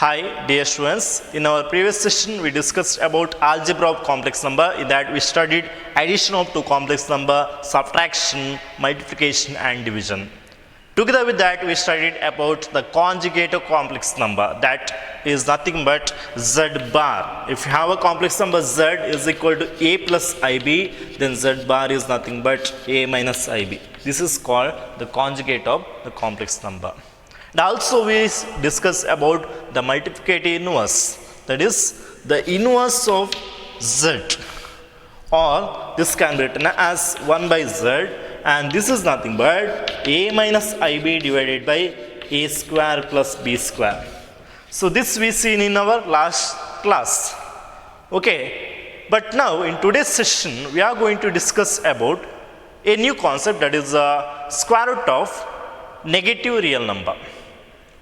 Hi dear students, in our previous session we discussed about algebra of complex number. In that we studied addition of two complex number, subtraction, multiplication and division. Together with that we studied about the conjugate of complex number, that is nothing but z bar. If you have a complex number z is equal to a plus ib, then z bar is nothing but a minus ib. This is called the conjugate of the complex number. And also we discuss about the multiplicative inverse, that is the inverse of z, or this can be written as 1 by z, and this is nothing but a minus ib divided by a square plus b square. So this we seen in our last class. Okay, but now in today's session we are going to discuss about a new concept, that is the square root of negative real number.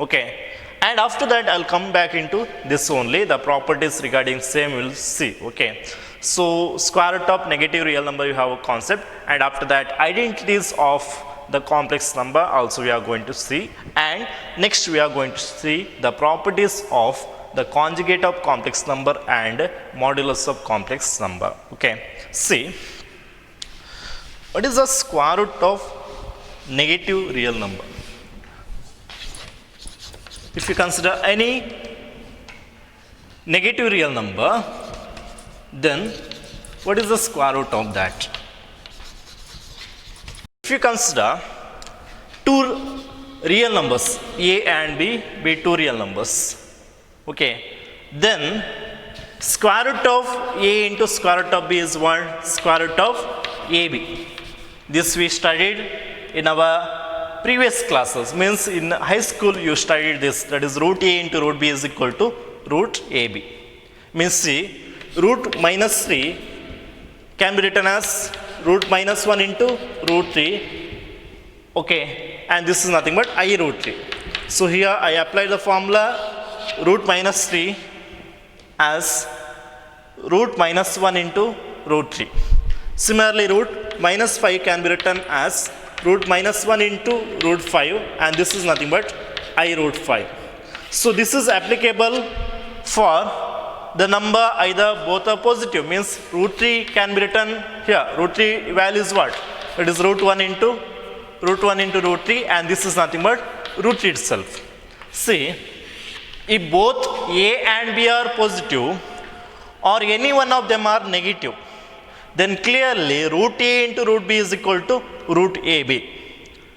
Okay, and after that I'll come back into this only, the properties regarding same we'll see. Okay, so square root of negative real number you have a concept, and after that identities of the complex number also we are going to see, and next we are going to see the properties of the conjugate of complex number and modulus of complex number. Okay, see, what is the square root of negative real number? If you consider any negative real number, then what is the square root of that? If you consider two real numbers a and b two real numbers, okay, then square root of a into square root of b is what? Square root of ab. This we studied in our previous classes, means in high school you studied this, that is root a into root b is equal to root ab. Means see, root minus 3 can be written as root minus 1 into root 3, okay, and this is nothing but I root 3. So here I apply the formula root minus 3 as root minus 1 into root 3. Similarly, root minus 5 can be written as root minus 1 into root 5, and this is nothing but I root 5. So this is applicable for the number either both are positive, means root 3 can be written here, root 3 value is what? It is root 1 into root 3, and this is nothing but root 3 itself. See, if both a and b are positive or any one of them are negative, then clearly root a into root b is equal to root ab.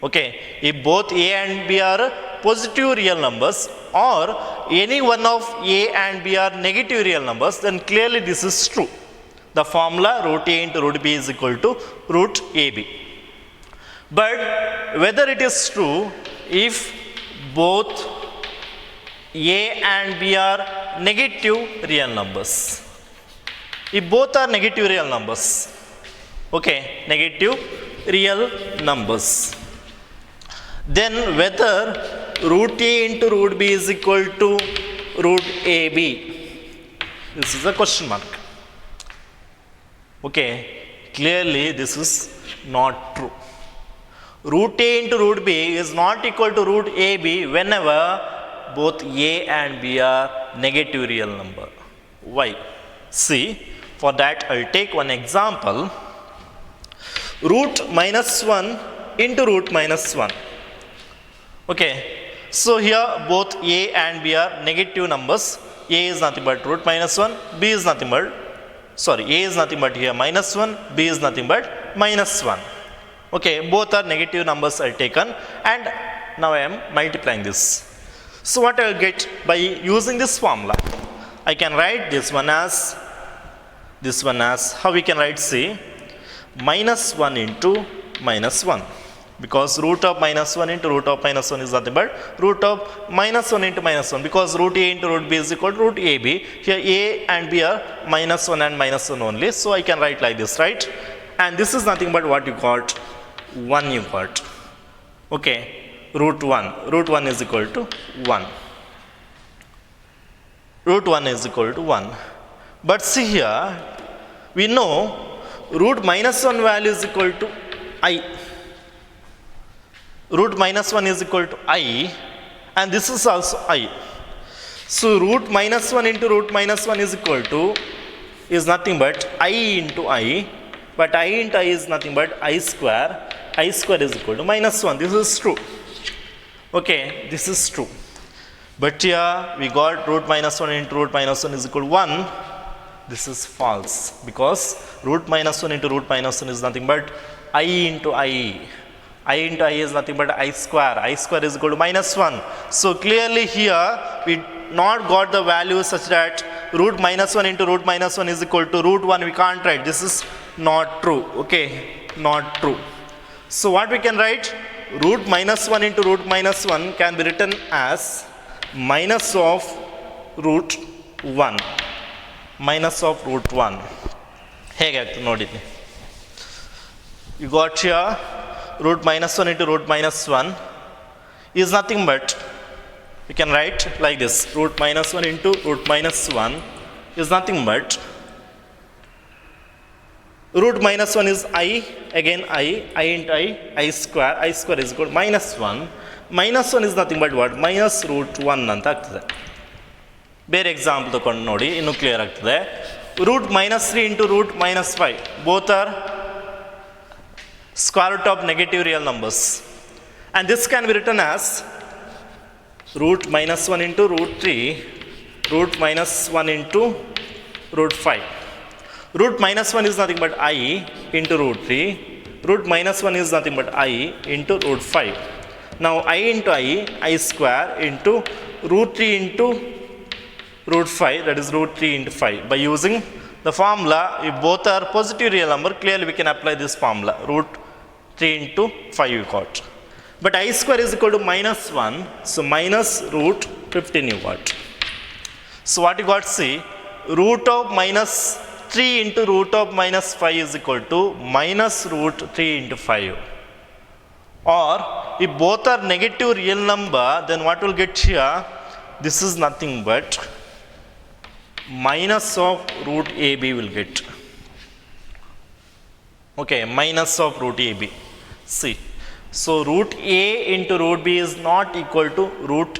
Okay, if both a and b are positive real numbers or any one of a and b are negative real numbers, then clearly this is true. The formula root a into root b is equal to root ab. But whether it is true if both a and b are negative real numbers. If both are negative real numbers, okay, negative real numbers, then whether root a into root b is equal to root ab, this is a question mark. Okay, clearly this is not true. Root a into root b is not equal to root ab whenever both a and b are negative real number. Why? See, for that I will take one example. Root minus 1 into root minus 1. Okay, so here both a and b are negative numbers. A is nothing but root minus 1, b is nothing but, sorry, a is nothing but here minus 1, b is nothing but minus 1. Okay, both are negative numbers are taken, and now I am multiplying this. So what I will get by using this formula? I can write this one as how we can write, see, minus 1 into minus 1, because root of minus 1 into root of minus 1 is nothing but root of minus 1 into minus 1, because root a into root b is equal to root ab. Here a and b are minus 1 and minus 1 only, so I can write like this, right? And this is nothing but what you got? 1 you got. Okay, root 1 is equal to 1. Root 1 is equal to 1. But see here, we know root minus 1 value is equal to I. Root minus 1 is equal to I, and this is also I. So root minus 1 into root minus 1 is equal to is nothing but I into I, but I into I is nothing but I square is equal to minus 1. This is true. Okay, this is true. But here we got root minus 1 into root minus 1 is equal to 1. This is false because root minus 1 into root minus 1 is nothing but I into I. I into I is nothing but I square is equal to minus 1. So clearly here we not got the value such that root minus 1 into root minus 1 is equal to root 1. We can't write. This is not true. Okay, not true. So what we can write? Root minus 1 into root minus 1 can be written as minus of root 1. Minus of root 1. ಹೇಗೆ ಆಗ್ತದೆ ನೋಡಿ. You got here root minus 1 into root minus 1 is nothing but, we can write like this, root minus 1 into root minus 1 is nothing but, root minus 1 is I, again I into I square is equal to minus 1. Minus 1 is nothing but what? Minus root 1 ಅಂತ ಆಗ್ತದೆ. ಬೇರೆ example ತಗೊಂಡು ನೋಡಿ ಇನ್ನೂ clear ಆಗ್ತದೆ. Root minus 3 into root minus 5 both are square root of negative real numbers, and this can be written as root minus 1 into root 3 root minus 1 into root 5. Root minus 1 is nothing but I into root 3. Root minus 1 is nothing but I into root 5. Now I into I square into root 3 into root 5, that is root 3 into 5. By using the formula, if both are positive real number, clearly we can apply this formula. Root 3 into 5 you got. But I square is equal to minus 1, so minus root 15 you got. So what you got, see, root of minus 3 into root of minus 5 is equal to minus root 3 into 5. Or if both are negative real number, then what will get here? This is nothing but minus of root AB will get. Okay, minus of root AB. See, so root A into root B is not equal to root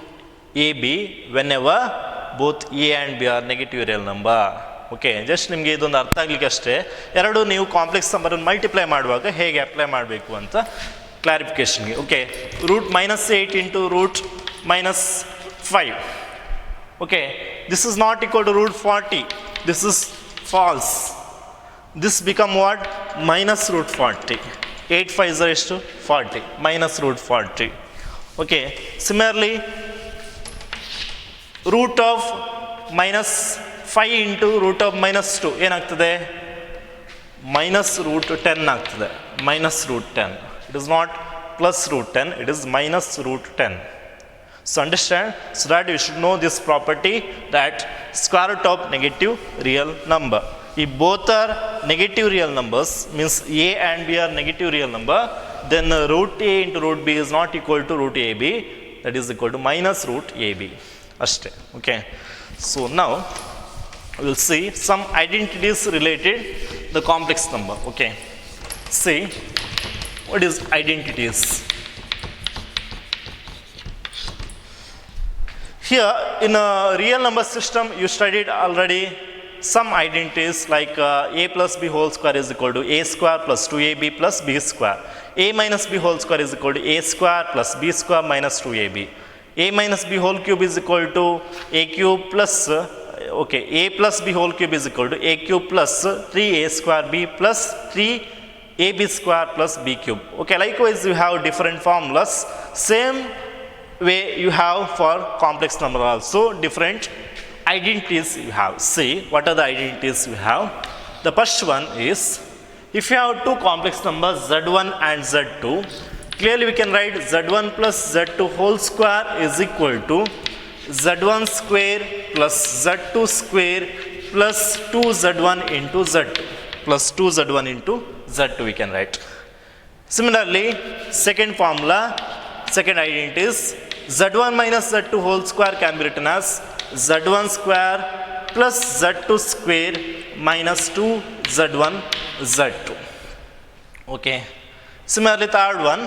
AB whenever both A and B are negative real number. Okay, just ನಿಮಗೆ ಇದೊಂದು ಅರ್ಥ ಆಗಲಿಕ್ಕೆ ಅಷ್ಟೇ. ಎರಡು ನೀವು complex ನಂಬರನ್ನು multiply ಮಾಡುವಾಗ ಹೇಗೆ ಅಪ್ಲೈ ಮಾಡಬೇಕು ಅಂತ ಕ್ಲಾರಿಫಿಕೇಷನ್ಗೆ. Okay, root minus 8 into root minus 5. Okay, this is not equal to root 40. This is false. This become what? Minus root 40. 8 5 is to 40. Minus root 40. Okay, similarly, root of minus 5 into root of minus 2 ಏನಾಗ್ತದೆ? Minus root 10 ಆಗ್ತದೆ. Minus root 10. It is not plus root 10, it is minus root 10. So understand, so that you should know this property, that square root of negative real number. If both are negative real numbers, means A and B are negative real number, then root A into root B is not equal to root AB, that is equal to minus root AB. Ashte. Okay. So now we will see some identities related the complex number. Okay. See, what is identities? Here in a real number system you studied already some identities like a plus b whole square is equal to a square plus 2ab plus b square. A minus b whole square is equal to a square plus b square minus 2ab. A minus b whole cube is equal to a cube plus okay, a plus b whole cube is equal to a cube plus 3a square b plus 3ab square plus b cube. Okay, likewise you have different formulas. Same way you have for complex number also, different identities you have. See, what are the identities you have? The first one is, if you have two complex numbers z1 and z2, clearly we can write z1 plus z2 whole square is equal to z1 square plus z2 square plus 2z1 into z2 plus 2z1 into z2 we can write. Similarly, second formula, second identity is z1 minus z2 whole square can be written as z1 square plus z2 square minus 2z1 z2. Okay. Similarly, third one,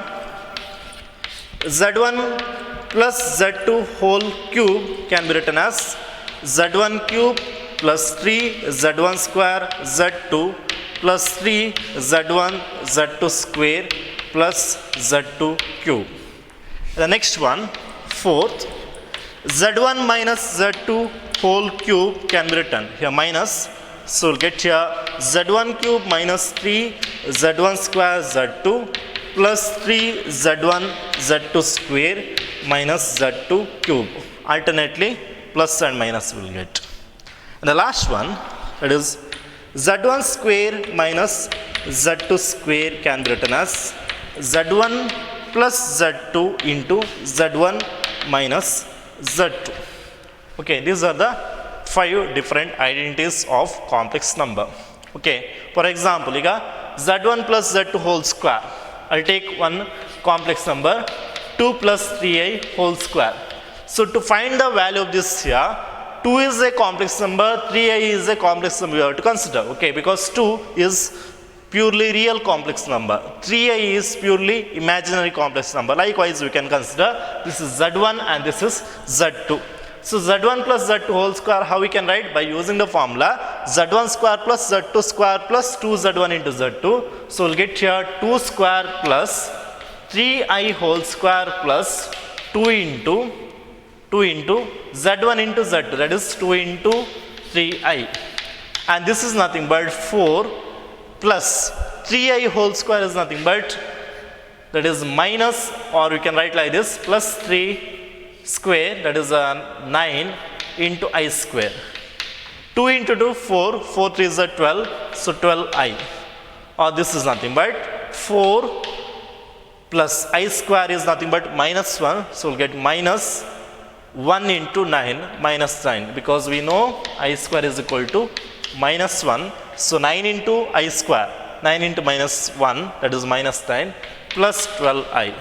z1 plus z2 whole cube can be written as z1 cube plus 3 z1 square z2 plus 3 z1 z2 square plus z2 cube. The next one, fourth, z1 minus z2 whole cube can be written here minus, so we'll get here z1 cube minus 3 z1 square z2 plus 3 z1 z2 square minus z2 cube. Alternately plus and minus we will get. And the last one, that is z1 square minus z2 square can be written as z1 plus z2 into z1 minus z2. Okay, these are the 5 different identities of complex number. Okay, for example, z1 plus z2 whole square. I'll take one complex number 2 plus 3i whole square. So to find the value of this here, 2 is a complex number, 3i is a complex number you have to consider. Okay, because 2 is purely real complex number, 3i is purely imaginary complex number. Likewise, we can consider this is z1 and this is z2. So z1 plus z2 whole square, how we can write? By using the formula z1 square plus z2 square plus 2z1 into z2. So we'll get here 2 square plus 3i whole square plus 2 into z1 into z2, that is 2 into 3i. And this is nothing but 4 plus 3i whole square is nothing but, that is minus, or you can write like this, plus 3 square, that is 9 into I square. 2 into 2, 4, 4 3 is 12, so 12i. Or this is nothing but 4 plus I square is nothing but minus 1, so we'll get minus 1 into 9 minus 9, because we know I square is equal to minus 1. So 9 into I square, 9 into minus 1, that is minus 9 plus 12i.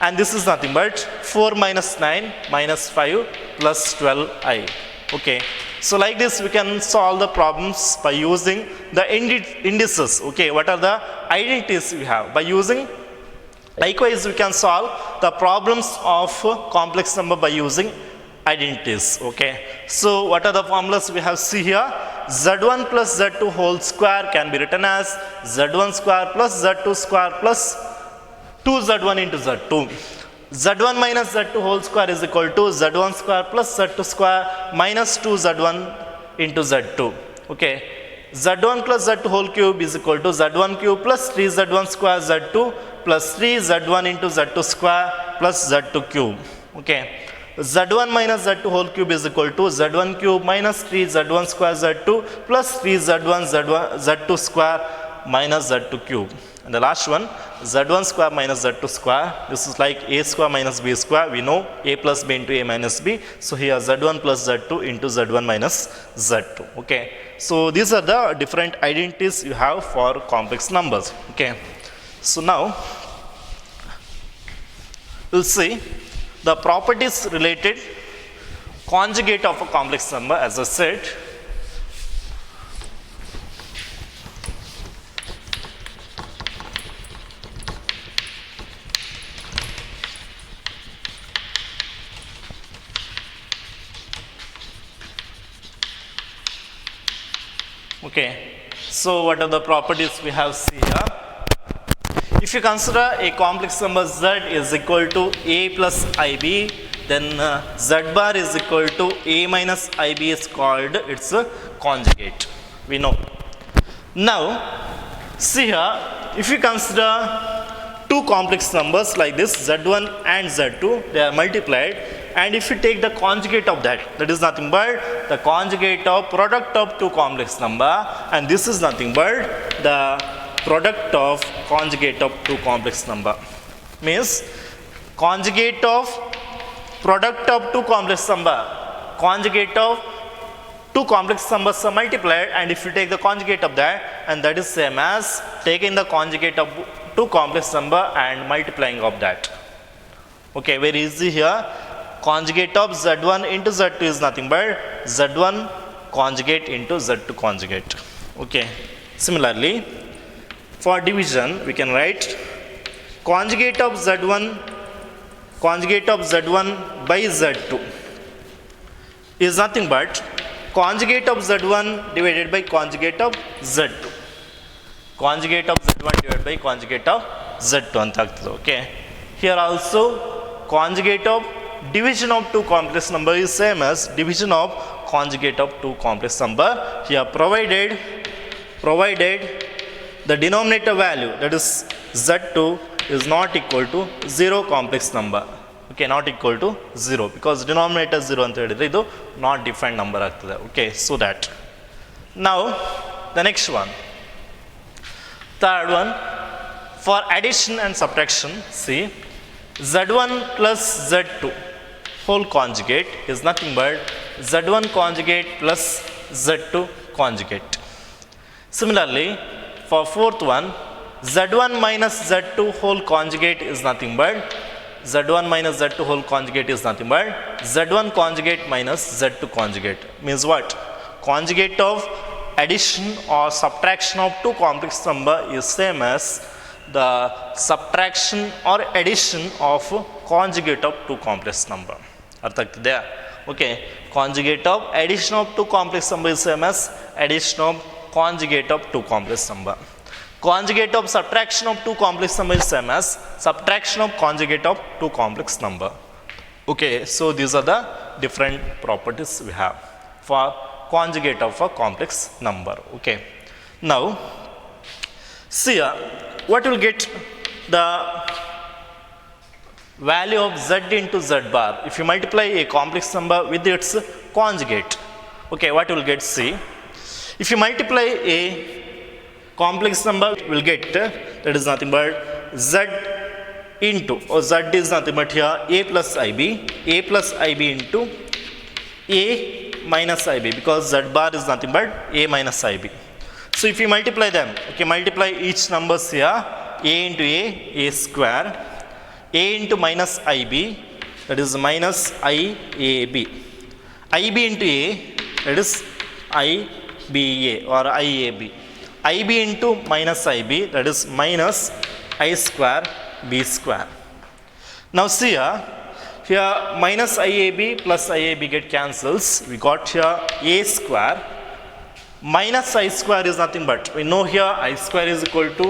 And this is nothing but 4 minus 9 minus 5 plus 12i. Okay, so like this we can solve the problems by using the indices. Okay, what are the identities we have? By using, likewise we can solve the problems of complex number by using identities. Okay, so what are the formulas we have? See here, z1 plus z2 whole square can be written as z1 square plus z2 square plus 2z1 into z2. z1 minus z2 whole square is equal to z1 square plus z2 square minus 2z1 into z2. Okay, z1 plus z2 whole cube is equal to z1 cube plus 3z1 square z2 plus 3z1 into z2 square plus z2 cube. Okay, z1 minus z2 whole cube is equal to z1 cube minus 3z1 square z2 plus 3z1 z2 square minus z2 cube. And the last one, z1 square minus z2 square, this is like a square minus b square. We know a plus b into a minus b. So here z1 plus z2 into z1 minus z2. Okay, so these are the different identities you have for complex numbers. Okay, so now we'll see the properties related conjugate of a complex number. As I said, okay, so what are the properties we have? See here, if you consider a complex number z is equal to a plus ib, then z bar is equal to a minus ib is called its conjugate. We know. Now see here, if you consider two complex numbers like this, z1 and z2, they are multiplied, and if you take the conjugate of that, that is nothing but the conjugate of product of two complex number, and this is nothing but the product of conjugate of two complex number. Means conjugate of product of two complex number, conjugate of two complex numbers are multiplied, and if you take the conjugate of that, and that is same as taking the conjugate of two complex number and multiplying of that. Okay, very easy here. Conjugate of z1 into z2 is nothing but z1 conjugate into z2 conjugate. Okay, similarly for division we can write conjugate of z1 conjugate of z1 by z2 is nothing but conjugate of z1 divided by conjugate of z2. Conjugate of z1 divided by conjugate of z2 ಅಂತ ಆಗ್ತದೆ. Okay, here also conjugate of division of two complex number is same as division of conjugate of two complex number. Here provided the denominator value, that is z2, is not equal to 0 complex number. Okay, not equal to 0 because denominator 0 ಅಂತ ಹೇಳಿದ್ರೆ ಇದು not defined number ಆಗ್ತದೆ. Okay, so that. Now the next one, third one, for addition and subtraction, see, z1 plus z2 whole conjugate is nothing but z1 conjugate plus z2 conjugate. Similarly, for fourth one, z1 minus z2 whole conjugate is nothing but z1 minus z2 whole conjugate is nothing but z1 conjugate minus z2 conjugate. Means what? Conjugate of addition or subtraction of two complex number is same as the subtraction or addition of conjugate of two complex number. ಅರ್ಥ ಆಗ್ತಿದೆಯಾ? Okay, conjugate of addition of two complex number is same as addition of conjugate of two complex number. Conjugate of subtraction of two complex number is same as subtraction of conjugate of two complex number. Okay, so these are the different properties we have for conjugate of a complex number. Okay, now see here, what will get the value of z into z bar if you multiply a complex number with its conjugate. Okay, what will get? See, if you multiply a complex number, will get that is nothing but z into, or z is nothing but here a plus ib into a minus ib, because z bar is nothing but a minus ib. So if you multiply them, okay, multiply each numbers here, a into a square, a into minus ib, that is minus iab, ib into a, that is iba or iab, ib into minus ib, that is minus I square b square. Now see here minus iab plus iab get cancels, we got here a square minus I square is nothing but, we know here I square is equal to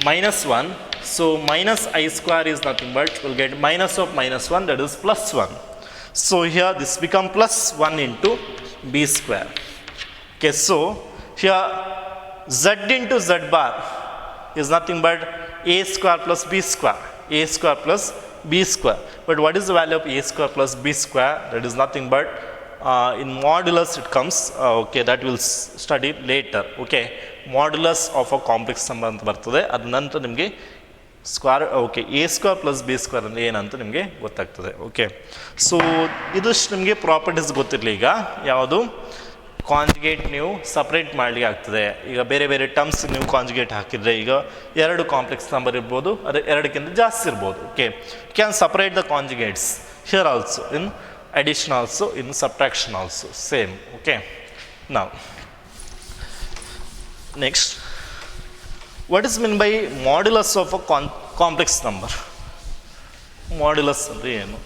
minus 1, so minus I square is nothing but we'll get minus of minus 1, that is plus 1. So here this become plus 1 into b square. Okay, so here z into z bar is nothing but a square plus b square, a square plus b square. But what is the value of a square plus b square? That is nothing but in modulus it comes. Okay, that we'll study later. Okay, modulus of a complex number ಅಂತ ಬರ್ತದೆ, ಅದ ನಂತರ ನಿಮಗೆ square, okay, A square plus B square ಅಂದರೆ ಏನಂತ ನಿಮಗೆ ಗೊತ್ತಾಗ್ತದೆ. Okay, so ಇದಿಷ್ಟು ನಿಮಗೆ ಪ್ರಾಪರ್ಟೀಸ್ ಗೊತ್ತಿರಲಿ. ಈಗ ಯಾವುದು ಕಾಂಜುಗೇಟ್ ನೀವು ಸಪ್ರೇಟ್ ಮಾಡಲಿಕ್ಕೆ ಆಗ್ತದೆ. ಈಗ ಬೇರೆ ಬೇರೆ ಟರ್ಮ್ಸ್ ನೀವು ಕಾಂಜುಗೇಟ್ ಹಾಕಿದರೆ ಈಗ ಎರಡು ಕಾಂಪ್ಲೆಕ್ಸ್ ನಂಬರ್ ಇರ್ಬೋದು, ಅದು ಎರಡಕ್ಕಿಂತ ಜಾಸ್ತಿ ಇರ್ಬೋದು. Okay, can separate the ಕಾಂಜುಗೇಟ್ಸ್ here also, in addition also, in subtraction also, same. Okay, now next, what is meant by modulus of a complex number? Modulus andre enu?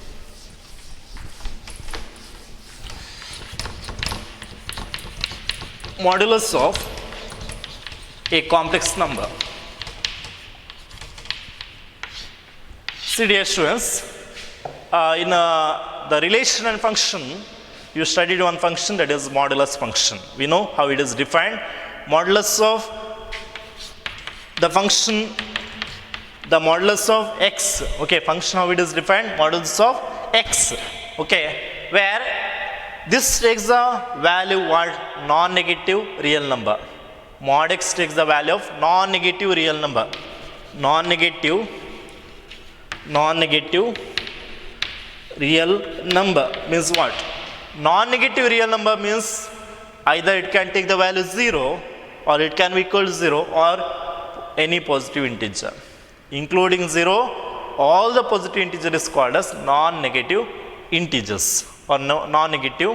Modulus of a complex number. See dear students, in the relation and function, you studied one function, that is modulus function. We know how it is defined. Modulus of the function, the modulus of x. Okay, function how it is defined, modulus of x. Okay, where this takes the value what? Non-negative real number. Mod x takes the value of non-negative real number. Non-negative real number means what? Non-negative real number means either it can take the value 0 or it can be equal to 0 or any positive integer. Including 0, all the positive integer is called as non-negative integers or non-negative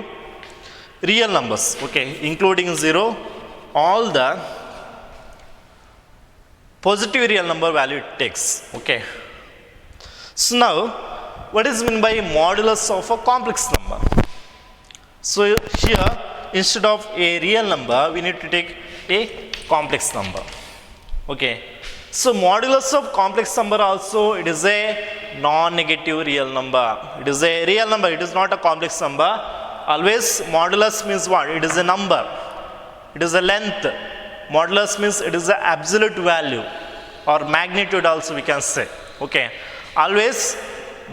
real numbers. Okay, including 0, all the positive real number value it takes. Okay, so now what is meant by modulus of a complex number? So here, instead of a real number, we need to take a complex number. Okay. So modulus of complex number also, it is a non-negative real number. It is a real number. It is not a complex number. Always modulus means what? It is a number. It is a length. Modulus means it is an absolute value or magnitude also we can say. Okay. Always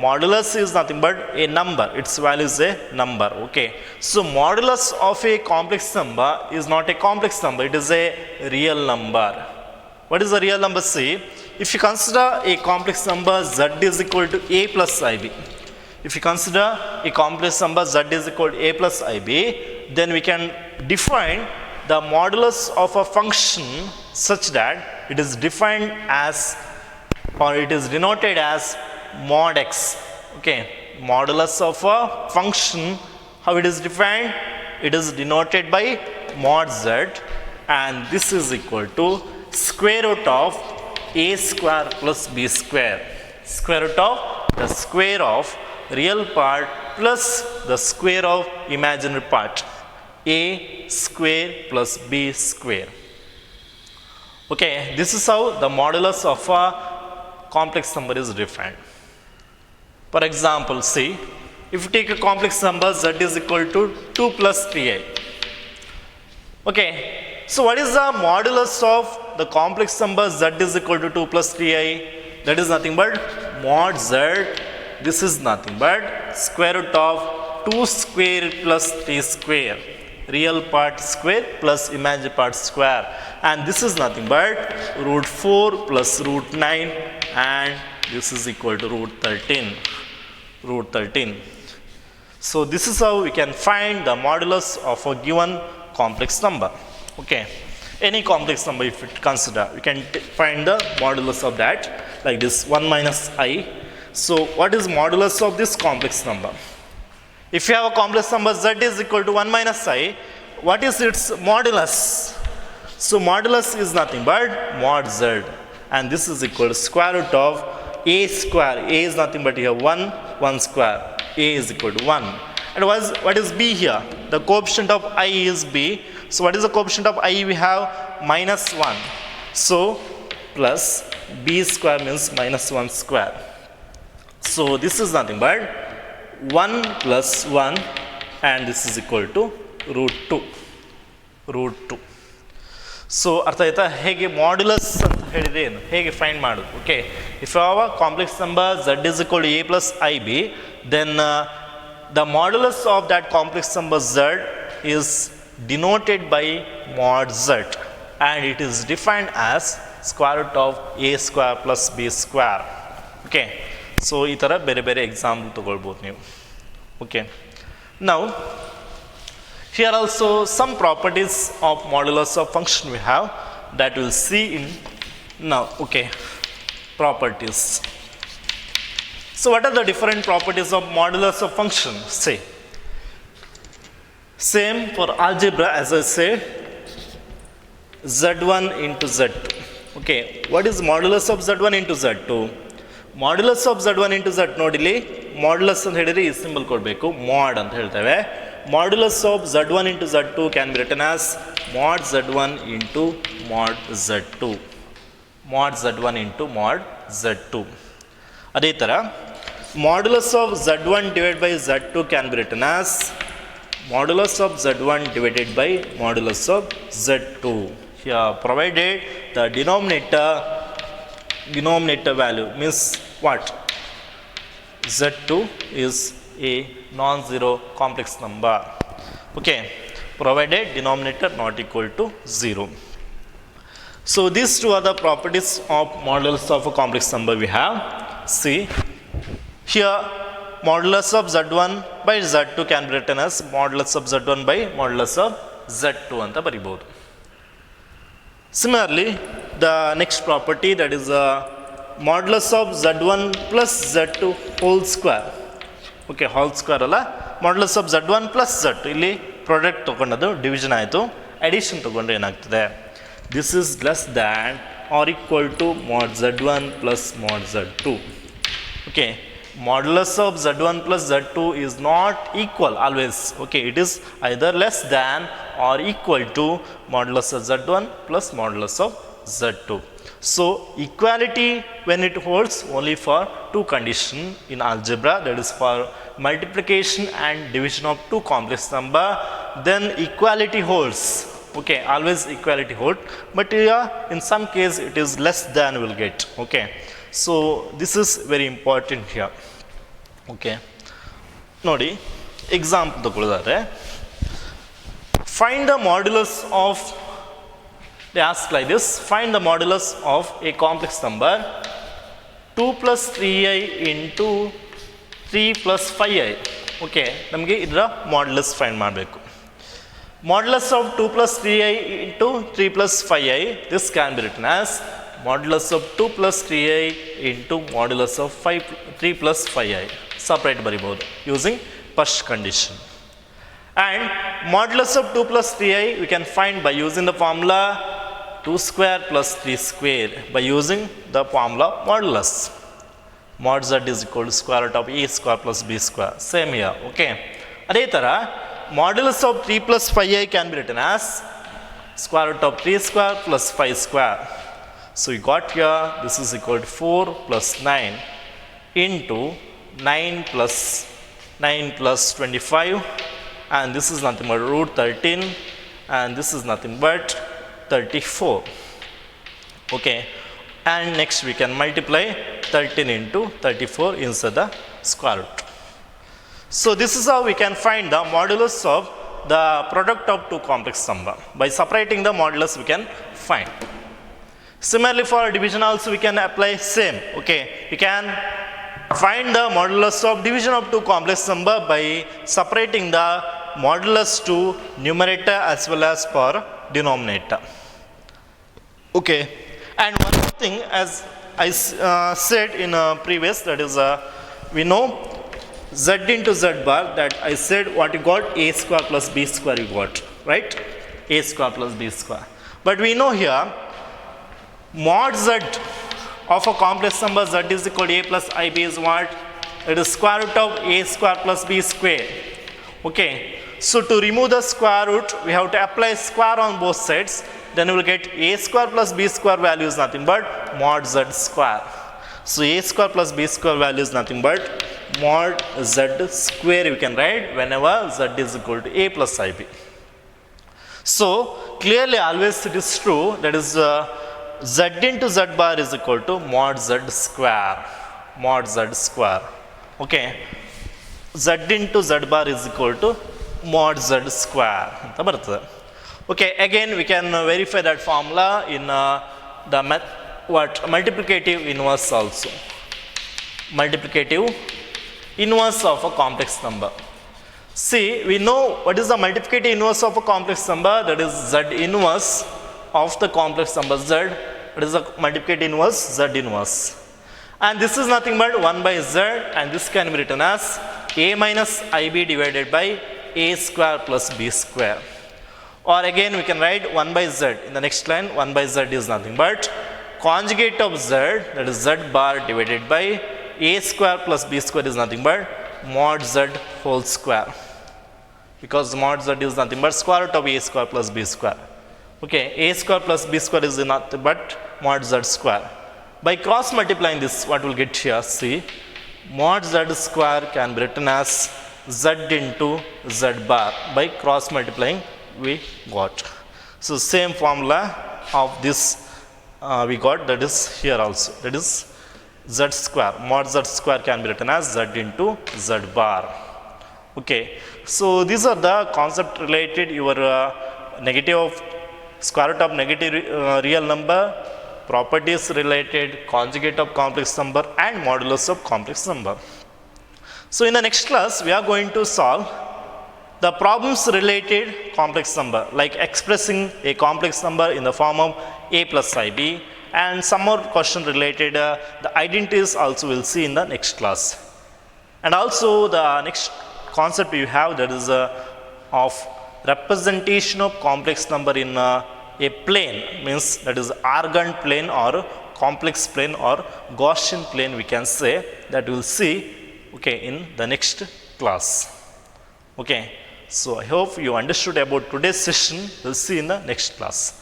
modulus is nothing but a number. Its value is a number. Okay. So modulus of a complex number is not a complex number. It is a real number. What is a real number? See, if you consider a complex number z is equal to a plus ib. If you consider a complex number z is equal to a plus ib, then we can define the modulus of a function such that it is defined as, or it is denoted as mod x. Okay, modulus of a function, how it is defined? It is denoted by mod z, and this is equal to square root of a square plus b square. Square root of the square of real part plus the square of imaginary part. A square plus b square. Okay, this is how the modulus of a complex number is defined. For example, see, if you take a complex number z is equal to 2 plus 3i. Okay, so what is the modulus of the complex number z is equal to 2 plus 3i? That is nothing but mod z. This is nothing but square root of 2 square plus 3 square. Real part square plus imaginary part square. And this is nothing but root 4 plus root 9, and this is equal to root 13. Root 13. So this is how we can find the modulus of a given complex number. Okay. Any complex number if it consider, we can find the modulus of that like this 1 minus I. So what is modulus of this complex number? If you have a complex number z is equal to 1 minus I, what is its modulus? So modulus is nothing but mod z, and this is equal to square root of a square. A is nothing but here 1 square. A is equal to 1. And what is b here? The coefficient of I is b. So what is the coefficient of I? We have minus 1. So plus b square means minus 1 square. So this is nothing but 1 plus 1, and this is equal to root 2. Root 2. So ಅರ್ಥ ಆಯ್ತಾ ಹೇಗೆ modulus ಅಂತ ಹೇಳಿದ್ರೆ ಏನು, ಹೇಗೆ find ಮಾಡೋದು? Okay, if you have a complex number z is equal to a plus ib, then the modulus of that complex number z is denoted by mod z, and it is defined as square root of a square plus b square. Okay, so ಈ ಥರ ಬೇರೆ ಬೇರೆ example ತಗೊಳ್ಬೋದು ನೀವು. Okay, now here also some properties of modulus of function we have that we'll see in now. Okay, properties. So what are the different properties of modulus of function? Say, same for algebra as I said, z1 into z2. Okay, what is modulus of z1 into z2? Modulus of z1 into z, ನೋಡಿಲಿ modulus ಅಂತ ಹೇಳಿದ್ರೆ ಈ symbol ಕೊಡಬೇಕು, mod ಅಂತ ಹೇಳ್ತೇವೆ. Modulus of z1 into z2 can be written as mod z1 into mod z2. Mod z1 into mod z2. ಅದೇ ಥರ modulus of z1 divided by z2 can be written as modulus of z1 divided by modulus of z2. Here provided the denominator value means what? z2 is a non-zero complex number. Okay, provided denominator not equal to 0. So these two are the properties of modulus of a complex number we have. See, here modulus of z1 by z2 can be written as modulus of z1 by modulus of z2 anta baribodu. Similarly, the next property, that is modulus of z1 plus z2 whole square. Okay, whole square ಅಲ್ಲ, modulus of z1 plus z2, ಇಲ್ಲಿ product ತಗೊಂಡದ್ದು division ಆಯಿತು, addition ತಗೊಂಡ್ರೆ ಏನಾಗ್ತದೆ? This is less than or equal to mod z1 plus mod z2. Okay, modulus of z1 plus z2 is not equal always. Okay, it is either less than or equal to modulus of z1 plus modulus of z2. So equality when it holds only for two conditions in algebra, that is for multiplication and division of two complex number, then equality holds. Okay, always equality hold, but here in some case it is less than will get. Okay, so this is very important here. Okay, ನೋಡಿ example ತಗೊಳ್ಳೋದಾದ್ರೆ, find the modulus of, they ask like this, find the modulus of a complex number 2 plus 3i into 3 plus 5i. Okay, ನಮಗೆ ಇದರ modulus find ಮಾಡಬೇಕು. Modulus of 2 plus 3i into 3 plus 5i, this can be written as modulus of 2 plus 3i into modulus of 3 plus 5i. Separate ಬರಿಬಹುದು using first condition. And modulus of 2 plus 3i we can find by using the formula 2 square plus 3 square, by using the formula modulus. Mod z is equal to square root of a square plus b square. Same here. Okay. ಅದೇ ಥರ modulus of 3 plus 5i can be written as square root of 3 square plus 5 square. So we got here this is equal to 4 plus 9 into 9 plus 25, and this is nothing but root 13, and this is nothing but 34. Okay, and next we can multiply 13 into 34 inside the square root. So this is how we can find the modulus of the product of two complex number. By separating the modulus we can find. Similarly for division also we can apply same. Okay, we can find the modulus of division of two complex number by separating the modulus to numerator as well as for denominator. Okay, and one more thing, as I said in previous, that is we know z into z bar, that I said what you got, a square plus b square you got, right? A square plus b square. But we know here mod z of a complex number z is equal to a plus ib is what? It is square root of a square plus b square. Okay, so to remove the square root we have to apply square on both sides, then we will get a square plus b square value is nothing but mod z square. So a square plus b square value is nothing but mod z square we can write whenever z is equal to a plus ib. So clearly always it is true, that is z into z bar is equal to mod z square, mod z square. Okay, z into z bar is equal to mod z square ಅಂತ ಬರ್ತದೆ. Okay, again we can verify that formula in the multiplicative inverse also. Multiplicative inverse of a complex number. See, we know what is the multiplicative inverse of a complex number, that is z inverse of the complex number z. What is the multiplicative inverse? Z inverse. And this is nothing but 1 by z, and this can be written as a minus ib divided by a square plus b square. Or again we can write 1 by z in the next line. 1 by z is nothing but conjugate of z, that is z bar divided by a square plus b square is nothing but mod z whole square, because mod z is nothing but square root of a square plus b square. Okay, a square plus b square is nothing but mod z square. By cross multiplying this, what we'll get here, see, mod z square can be written as z into z bar. By cross multiplying we got. So same formula of this we got, that is here also, that is z square, mod z square can be written as z into z bar. Okay, so these are the concept related your negative of square root of negative real number, properties related, conjugate of complex number, and modulus of complex number. So in the next class we are going to solve the problems related complex number, like expressing a complex number in the form of a plus ib, and some more question related the identities also we'll see in the next class. And also the next concept you have, that is of representation of complex number in a plane, means that is Argand plane or complex plane or Gaussian plane we can say, that we'll see okay, in the next class. Okay, so I hope you understood about today's session. We'll see in the next class.